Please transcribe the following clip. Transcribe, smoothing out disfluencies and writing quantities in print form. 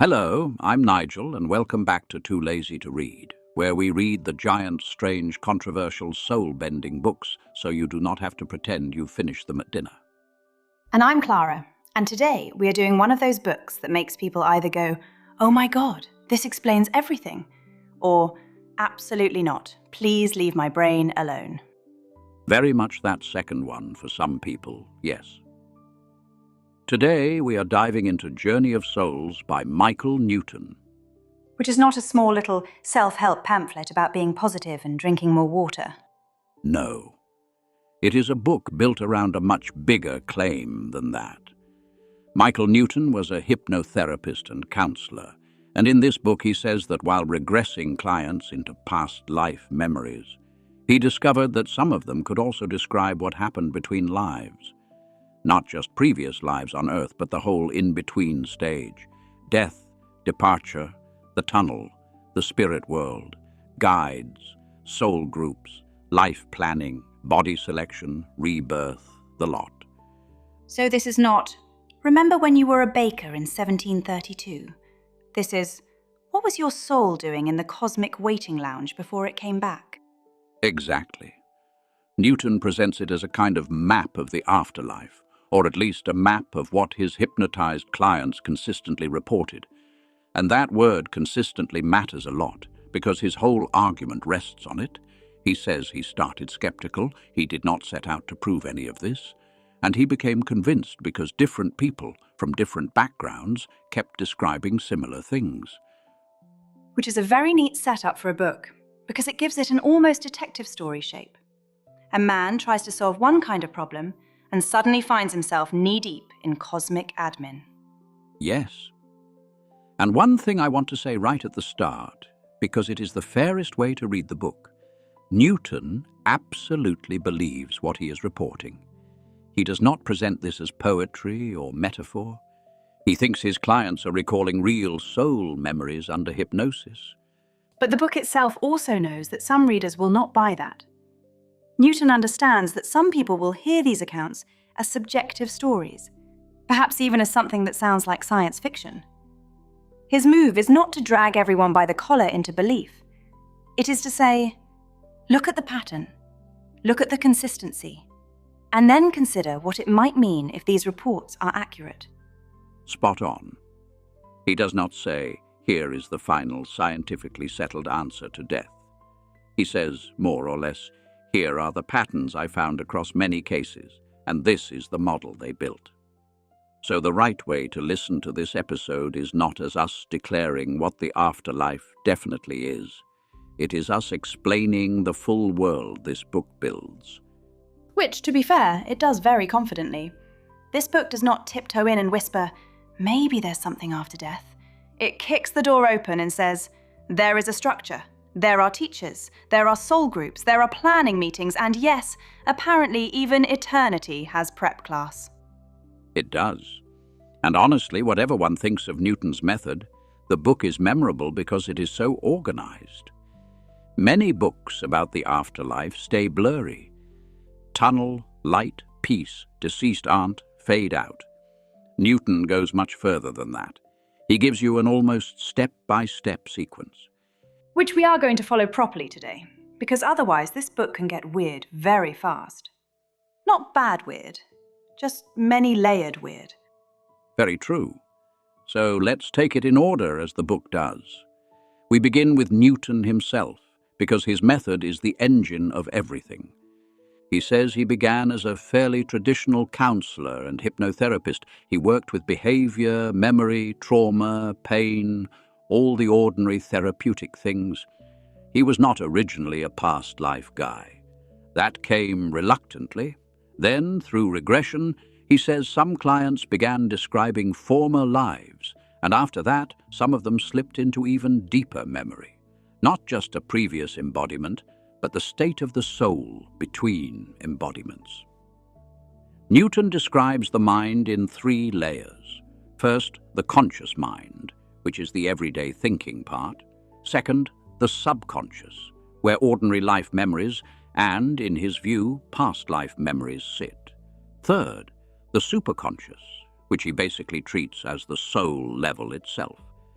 Hello, I'm Nigel, and welcome back to Too Lazy to Read, where we read the giant, strange, controversial, soul-bending books so you do not have to pretend you've finished them at dinner. And I'm Clara, and today we are doing one of those books that makes people either go, "Oh my God, this explains everything," or "Absolutely not, please leave my brain alone." Very much that second one for some people, yes. Today we are diving into Journey of Souls by Michael Newton. Which is not a small little self-help pamphlet about being positive and drinking more water. No. It is a book built around a much bigger claim than that. Michael Newton was a hypnotherapist and counselor, and in this book he says that while regressing clients into past life memories, he discovered that some of them could also describe what happened between lives. Not just previous lives on Earth, but the whole in-between stage. Death, departure, the tunnel, the spirit world, guides, soul groups, life planning, body selection, rebirth, the lot. So this is not, "Remember when you were a baker in 1732? This is, "What was your soul doing in the cosmic waiting lounge before it came back?" Exactly. Newton presents it as a kind of map of the afterlife, or at least a map of what his hypnotized clients consistently reported. And that word consistently matters a lot, because his whole argument rests on it. He says he started skeptical, he did not set out to prove any of this, and he became convinced because different people from different backgrounds kept describing similar things. Which is a very neat setup for a book, because it gives it an almost detective story shape. A man tries to solve one kind of problem and suddenly finds himself knee-deep in cosmic admin. Yes. And one thing I want to say right at the start, because it is the fairest way to read the book, Newton absolutely believes what he is reporting. He does not present this as poetry or metaphor. He thinks his clients are recalling real soul memories under hypnosis. But the book itself also knows that some readers will not buy that. Newton understands that some people will hear these accounts as subjective stories, perhaps even as something that sounds like science fiction. His move is not to drag everyone by the collar into belief. It is to say, look at the pattern, look at the consistency, and then consider what it might mean if these reports are accurate. Spot on. He does not say, here is the final scientifically settled answer to death. He says, more or less, here are the patterns I found across many cases, and this is the model they built. So the right way to listen to this episode is not as us declaring what the afterlife definitely is. It is us explaining the full world this book builds. Which, to be fair, it does very confidently. This book does not tiptoe in and whisper, maybe there's something after death. It kicks the door open and says, there is a structure. There are teachers, there are soul groups, there are planning meetings, and yes, apparently even eternity has prep class. It does. And honestly, whatever one thinks of Newton's method, the book is memorable because it is so organized. Many books about the afterlife stay blurry. Tunnel, light, peace, deceased aunt, fade out. Newton goes much further than that. He gives you an almost step-by-step sequence. Which we are going to follow properly today, because otherwise this book can get weird very fast. Not bad weird, just many-layered weird. Very true. So let's take it in order as the book does. We begin with Newton himself, because his method is the engine of everything. He says he began as a fairly traditional counselor and hypnotherapist. He worked with behavior, memory, trauma, pain, all the ordinary therapeutic things. He was not originally a past life guy. That came reluctantly. Then, through regression, he says some clients began describing former lives, and after that, some of them slipped into even deeper memory. Not just a previous embodiment, but the state of the soul between embodiments. Newton describes the mind in 3 layers. First, the conscious mind, which is the everyday thinking part. Second, the subconscious, where ordinary life memories and, in his view, past life memories sit. Third, the superconscious, which he basically treats as the soul level itself.